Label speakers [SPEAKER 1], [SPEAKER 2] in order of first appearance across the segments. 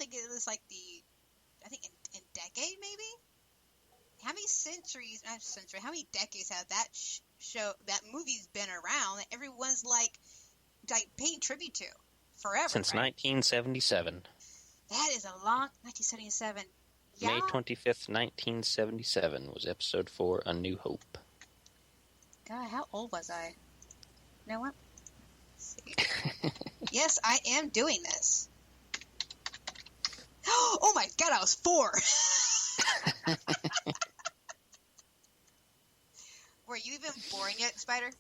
[SPEAKER 1] think it was like in decade maybe. How many centuries? Not century. How many decades have that that movie's been around that everyone's like paying tribute to forever?
[SPEAKER 2] Since
[SPEAKER 1] right?
[SPEAKER 2] 1977.
[SPEAKER 1] That is a long 1977. Yeah.
[SPEAKER 2] May 25th, 1977 was episode 4, A New Hope.
[SPEAKER 1] God, how old was I? You know what? Let's see. Yes, I am doing this. Oh my God, I was 4. Were you even born yet, Spider?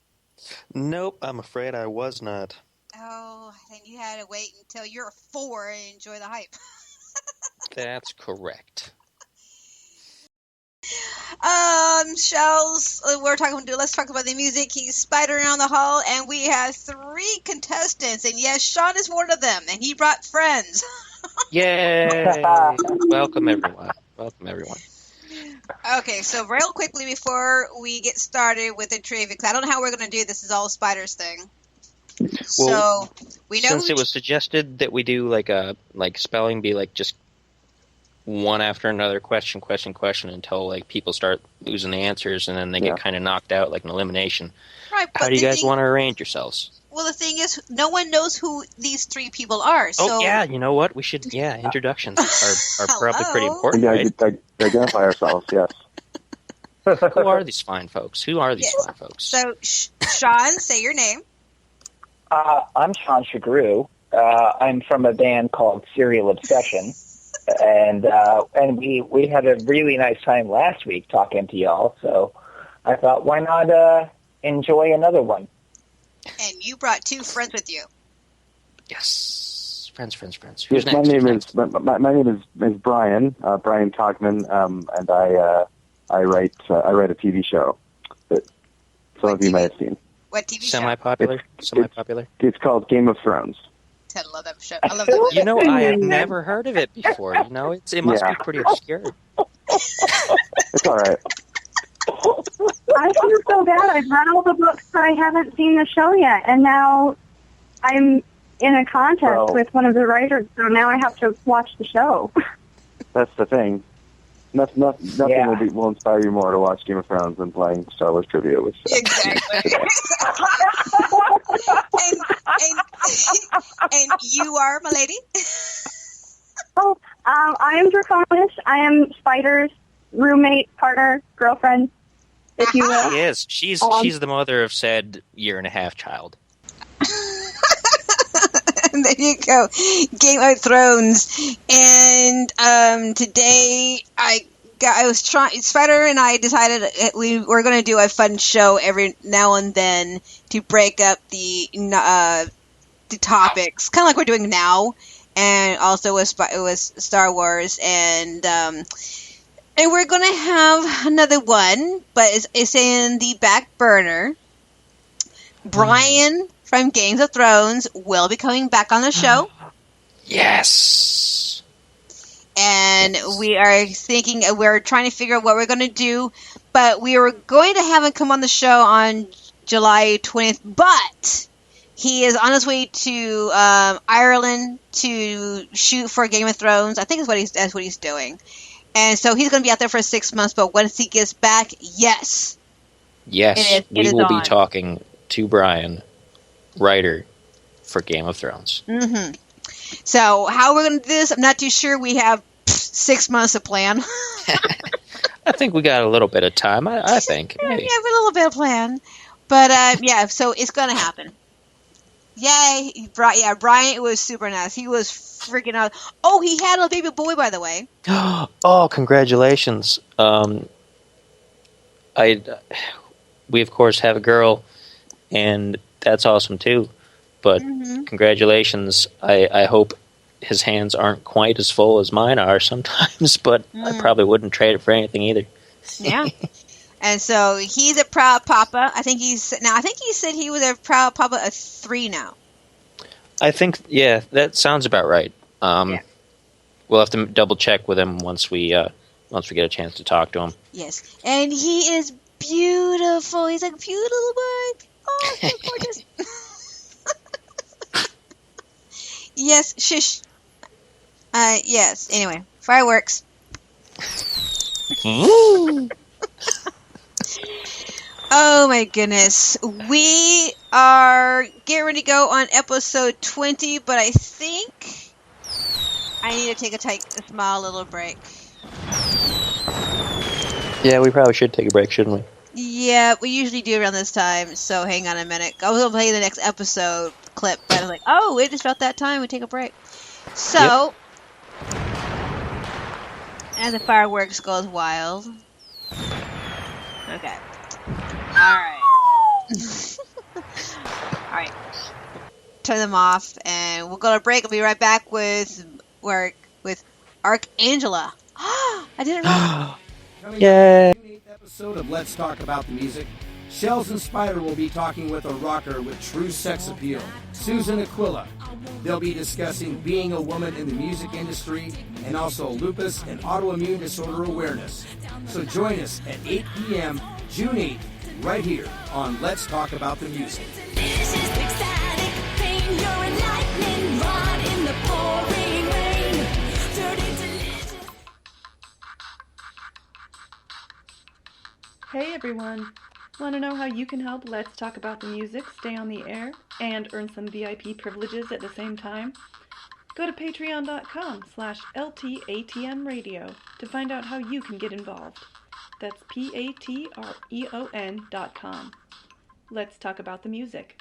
[SPEAKER 2] Nope, I'm afraid I was not.
[SPEAKER 1] Oh, then you had to wait until you're 4 and enjoy the hype.
[SPEAKER 2] That's correct.
[SPEAKER 1] Shels, let's talk about the music. He's spidering around the hall, and we have 3 contestants, and yes, Sean is one of them, and he brought friends.
[SPEAKER 2] Yay! Welcome, everyone. Welcome, everyone.
[SPEAKER 1] Okay, so real quickly before we get started with the trivia, because I don't know how we're going to do this. Is all Spider's thing.
[SPEAKER 2] Well,
[SPEAKER 1] so we know
[SPEAKER 2] since it was suggested that we do like spelling be like just one after another, question until like people start losing the answers, and then they get kind of knocked out like an elimination.
[SPEAKER 1] Right,
[SPEAKER 2] how do you guys want to arrange yourselves?
[SPEAKER 1] Well, the thing is, no one knows who these 3 people are. So...
[SPEAKER 2] Oh, yeah, you know what? We should, introductions are probably pretty important,
[SPEAKER 3] yeah,
[SPEAKER 2] right?
[SPEAKER 3] Identify ourselves, yes.
[SPEAKER 2] Who are these fine folks? Fine folks?
[SPEAKER 1] So, Sean, say your name.
[SPEAKER 4] I'm Sean Chagru. I'm from a band called Serial Obsession. And we had a really nice time last week talking to y'all, so I thought, why not enjoy another one?
[SPEAKER 1] And you brought 2 friends with you.
[SPEAKER 2] Yes, friends. Who's
[SPEAKER 3] yes,
[SPEAKER 2] next?
[SPEAKER 3] My name is Brian, Brian Togman, and I write a TV show that some of you may have seen.
[SPEAKER 1] What TV show?
[SPEAKER 2] Semi-popular.
[SPEAKER 3] It's called Game of Thrones.
[SPEAKER 1] I love that show. I love that.
[SPEAKER 2] You know, I have never heard of it before. You know, it must be pretty obscure.
[SPEAKER 3] It's all right.
[SPEAKER 5] I feel so bad. I've read all the books, but I haven't seen the show yet, and now I'm in a contest with one of the writers, so now I have to watch the show.
[SPEAKER 3] That's the thing. Nothing will inspire you more to watch Game of Thrones than playing Star Wars trivia with Shels.
[SPEAKER 1] Exactly. and you are, my lady?
[SPEAKER 5] I am Draconis. I am Spider's roommate, partner, girlfriend, if you will.
[SPEAKER 2] She is. She's the mother of said 1.5-year-old child.
[SPEAKER 1] There you go. Game of Thrones. And today Spider and I decided we were going to do a fun show every now and then to break up the topics, kind of like we're doing now, and also with Star Wars, and we're going to have another one, but it's in the back burner. Brian from Games of Thrones will be coming back on the show.
[SPEAKER 2] Yes.
[SPEAKER 1] And we're trying to figure out what we're going to do, but we were going to have him come on the show on July 20th, but he is on his way to Ireland to shoot for Game of Thrones. I think that's what he's doing. And so he's going to be out there for 6 months, but once he gets back, yes.
[SPEAKER 2] Yes, we will be talking to Brian, writer for Game of Thrones.
[SPEAKER 1] Mm-hmm. So how we're going to do this, I'm not too sure. We have 6 months to plan.
[SPEAKER 2] I think we got a little bit of time, I think.
[SPEAKER 1] Yeah, we have a little bit of plan. But, so it's going to happen. Yay. Brian, it was super nice. He was freaking out. Oh, he had a baby boy, by the way.
[SPEAKER 2] Oh, congratulations. We, of course, have a girl, and that's awesome, too. But congratulations. I hope his hands aren't quite as full as mine are sometimes, but I probably wouldn't trade it for anything either.
[SPEAKER 1] Yeah. And so he's a proud papa. I think he said he was a proud papa of 3 now.
[SPEAKER 2] I think, that sounds about right. We'll have to double check with him once we get a chance to talk to him.
[SPEAKER 1] Yes. And he is beautiful. He's a beautiful boy. Oh, so gorgeous. Yes, shush. Yes. Anyway, fireworks. Oh my goodness. We are getting ready to go on episode 20, but I think I need to take a small little break.
[SPEAKER 2] Yeah, we probably should take a break, shouldn't we?
[SPEAKER 1] Yeah, we usually do around this time, so hang on a minute. I was going to play the next episode clip, but I was like, oh, it is about that time. We take a break. So, as the fireworks goes wild. Okay. Alright. Alright. Turn them off, and we'll go to break. I'll be right back with Archangela. I didn't know.
[SPEAKER 6] Yay! Episode of Let's Talk About the Music. Shels and Spider will be talking with a rocker with true sex appeal, Susan Aquila. They'll be discussing being a woman in the music industry and also lupus and autoimmune disorder awareness. So join us at 8 p.m. June 8th, right here on Let's Talk About the Music.
[SPEAKER 7] Hey everyone! Want to know how you can help Let's Talk About the Music stay on the air and earn some VIP privileges at the same time? Go to patreon.com/LTATM radio to find out how you can get involved. That's patreon.com. Let's talk about the music.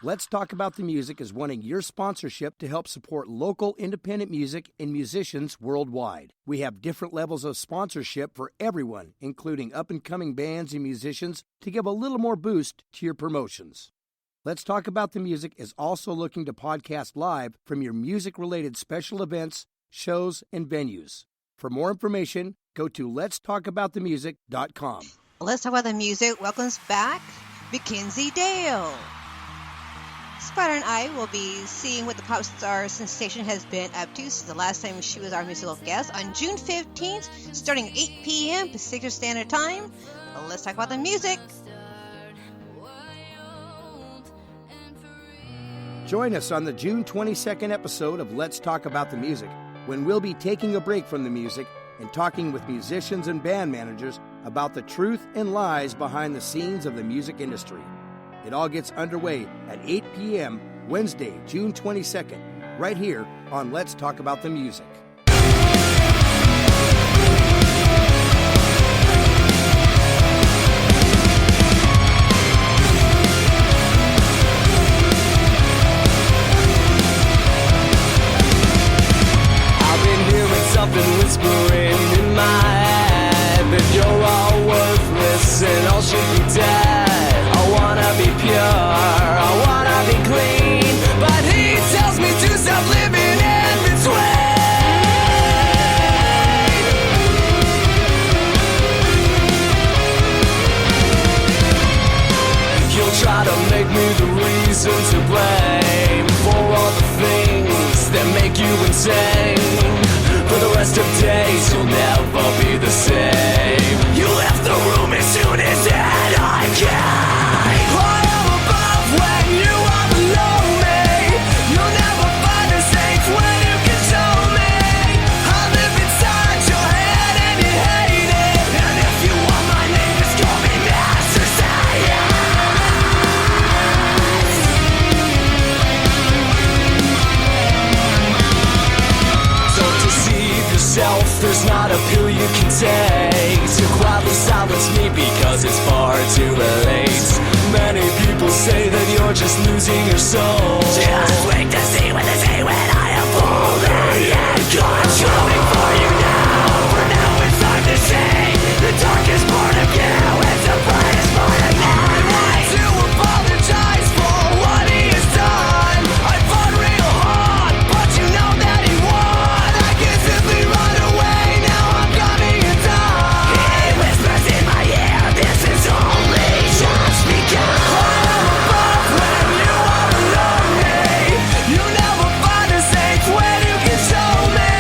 [SPEAKER 6] Let's Talk About the Music is wanting your sponsorship to help support local independent music and musicians worldwide. We have different levels of sponsorship for everyone, including up-and-coming bands and musicians, to give a little more boost to your promotions. Let's Talk About the Music is also looking to podcast live from your music-related special events, shows, and venues. For more information, go to letstalkaboutthemusic.com.
[SPEAKER 1] Let's Talk About the Music welcomes back Mackenzie Dale. Spider and I will be seeing what the pop star sensation has been up to since the last time she was our musical guest on June 15th, starting at 8 p.m. Pacific Standard Time. Let's talk about the music.
[SPEAKER 6] Join us on the June 22nd episode of Let's Talk About the Music, when we'll be taking a break from the music and talking with musicians and band managers about the truth and lies behind the scenes of the music industry. It all gets underway at 8 p.m. Wednesday, June 22nd, right here on Let's Talk About the Music.
[SPEAKER 8] I've been hearing something whispering in my head that you're all worthless and all should be dead. I wanna be pure, I wanna be clean, but he tells me to stop living in between. You'll try to make me the reason to blame for all the things that make you insane. For the rest of days you'll never be the same. You left the room as soon as that I came. I am above when you are below me. You'll never find a safe when you control me. I live inside your head and you hate it. And if you want my name, just call me Master Science. Don't deceive yourself, there's not a pill you can take to quietly silence me because it's far too late. Many people say that you're just losing your soul. Just wait to see what they say when I am fully in control. Coming for you now, for now it's time to see the darkest part of you is the brightest part of me. I want to apologize for what he has done. I fought real hard, but you know that he won. I can simply run away, now I'm coming undone. He whispers in my ear, this is only just begun. You never find a safe when you control me.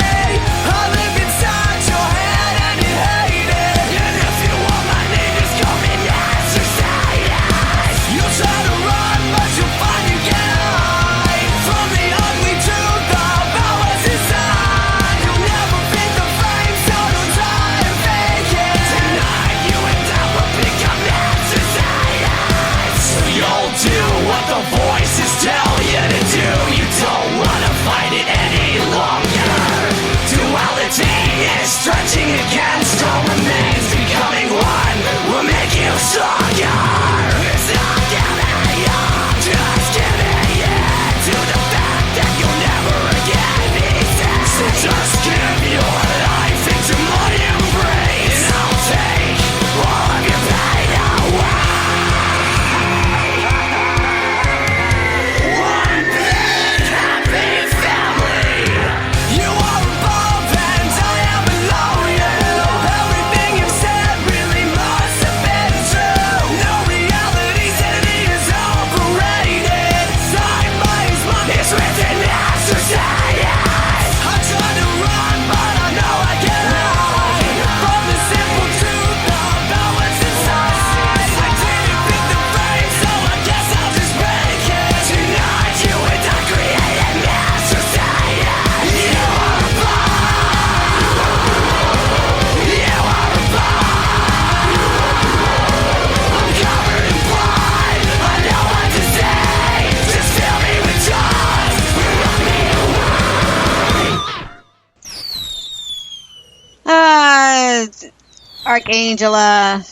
[SPEAKER 1] Archangela.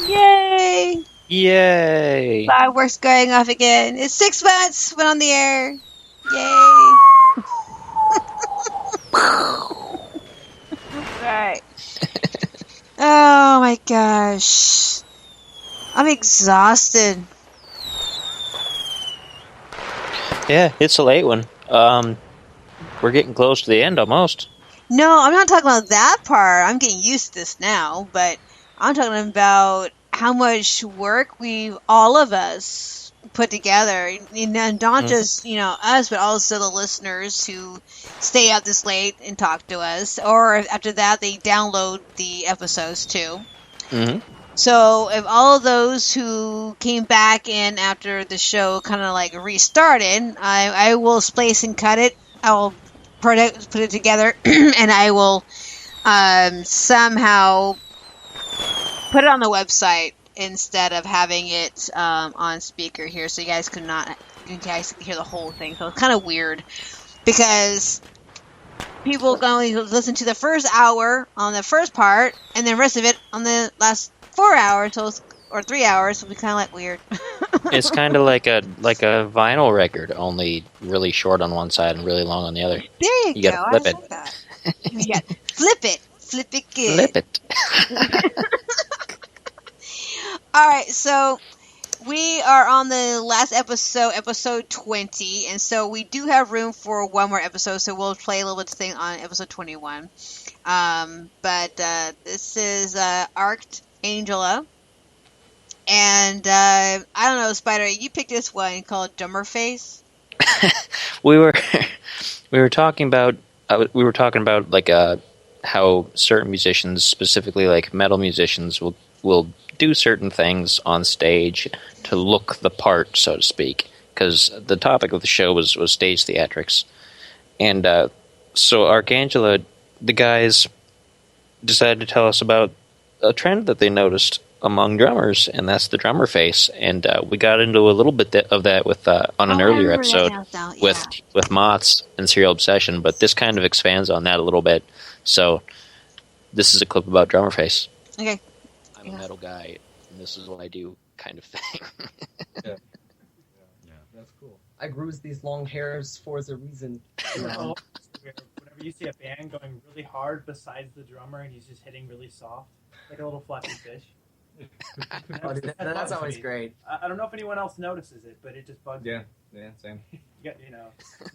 [SPEAKER 1] Yay!
[SPEAKER 2] Yay!
[SPEAKER 1] Fireworks going off again. It's 6 months. Went on the air. Yay! Right. Oh my gosh. I'm exhausted.
[SPEAKER 2] Yeah, it's a late one. We're getting close to the end almost.
[SPEAKER 1] No, I'm not talking about that part. I'm getting used to this now, but I'm talking about how much work all of us put together, and not just us, but also the listeners who stay out this late and talk to us, or after that they download the episodes too.
[SPEAKER 2] Mm-hmm.
[SPEAKER 1] So if all of those who came back in after the show kind of like restarted, I will splice and cut it. I will put it together, and I will somehow put it on the website instead of having it on speaker here, so you guys can hear the whole thing. So it's kind of weird because people can only listen to the first hour on the first part, and the rest of it on the last 4 hours, or 3 hours. So it'll be kind of like weird.
[SPEAKER 2] It's kind of like a vinyl record, only really short on one side and really long on the other.
[SPEAKER 1] There you go.
[SPEAKER 2] Gotta flip
[SPEAKER 1] Like that. You got flip it good.
[SPEAKER 2] Flip it.
[SPEAKER 1] All right, so we are on the last episode 20, and so we do have room for one more episode, so we'll play a little bit of thing on episode 21. But this is Archangela, and I don't know, Spider, you picked this one called Drummer Face.
[SPEAKER 2] we were talking about like how certain musicians, specifically like metal musicians, will do certain things on stage to look the part, so to speak, because the topic of the show was stage theatrics. And so Archangela, the guys decided to tell us about a trend that they noticed among drummers, and that's the drummer face. And we got into a little bit of that with on an earlier episode with Moths and Serial Obsession, but this kind of expands on that a little bit. So this is a clip about drummer face.
[SPEAKER 1] Okay.
[SPEAKER 2] I'm a metal guy, and this is what I do, kind of thing.
[SPEAKER 9] Yeah, that's cool. I grew these long hairs for a reason.
[SPEAKER 10] Whenever you see a band going really hard besides the drummer and he's just hitting really soft, like a little fluffy fish.
[SPEAKER 9] That's always great.
[SPEAKER 10] I don't know if anyone else notices it, but it just bugs me.
[SPEAKER 9] Yeah, same.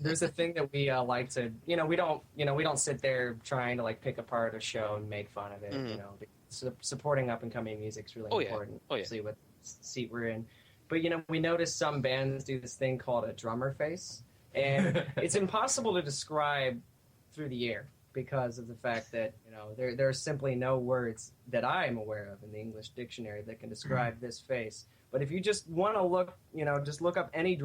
[SPEAKER 10] There's
[SPEAKER 9] a thing that we like to, we don't sit there trying to like pick apart a show and make fun of it.
[SPEAKER 2] Mm-hmm.
[SPEAKER 9] Supporting up and coming music is really important. See what seat we're in. But we notice some bands do this thing called a drummer face, and it's impossible to describe through the air because of the fact that there are simply no words that I am aware of in the English dictionary that can describe this face. But if you just want to look, just look up any